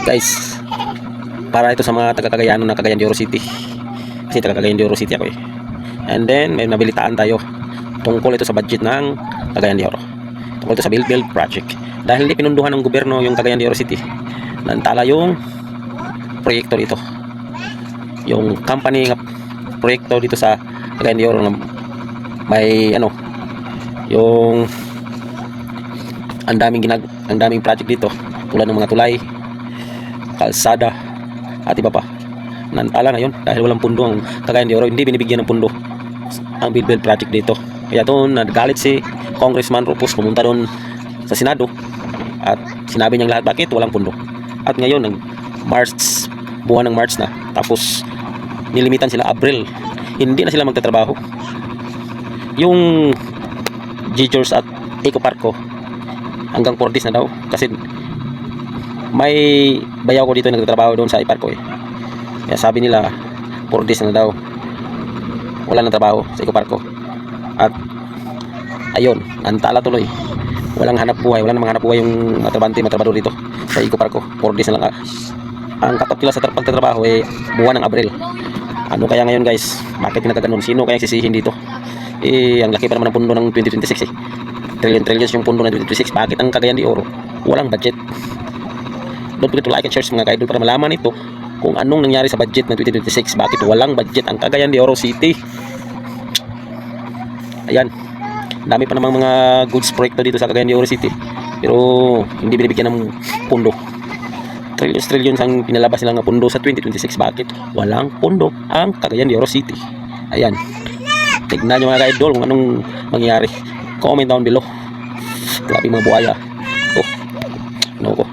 Guys, para ito sa mga taga-Cagayan ng Cagayan de Oro City. Kasi taga-Cagayan de Oro City ako eh. And then may nabilitaan tayo tungkol ito sa budget ng Cagayan de Oro. Tungkol ito sa build project. Dahil hindi pinunduhan ng gobyerno yung Cagayan de Oro City, nantala yung proyekto dito. Yung company nga proyekto dito sa Cagayan de Oro na may yung ang daming project dito tulad ng mga tulay, kalsada at iba pa. Nantala ngayon dahil walang pundo ang Cagayan de Oro, hindi binibigyan ng pundo ang build project dito. Kaya doon nagalit si Congressman Rupus, pumunta doon sa Senado at sinabi niyang lahat bakit walang pundo. At ngayon buwan ng March na, tapos nilimitan sila April, hindi na sila magtatrabaho. Yung G-Tours at Eco Parko hanggang 4 days na daw, kasi may bayaw ko dito nagtatrabaho doon sa Iparko eh. Kaya sabi nila 4 days na daw wala nang trabaho sa Eco Parko. At ayun, antala tuloy, walang hanap buhay, wala namang hanap buhay yung matrabador dito sa Eco Parko. 4 days na lang ang katot nila sa pagtatrabaho eh, buwan ng Abril. Ano kaya ngayon guys, bakit nagkaganon? Sino kaya sisihin dito? Ang laki pa naman ng pundo ng 2026 eh. Trillions yung pundo ng 2026. Bakit ang Cagayan de Oro walang budget? Don't forget to like and share mga ka-idol para malaman ito kung anong nangyari sa budget ng 2026. Bakit walang budget ang Cagayan de Oro City? Ayan, dami pa namang mga goods proyekto dito sa Cagayan de Oro City, pero hindi binibigyan ng pundo. Trillions ang pinalabas nila ng pundo sa 2026. Bakit walang pundo ang Cagayan de Oro City? Ayan, tignan nyo mga ka-idol kung anong mangyayari. Comment down below. Grabe mga buhaya. Ano ko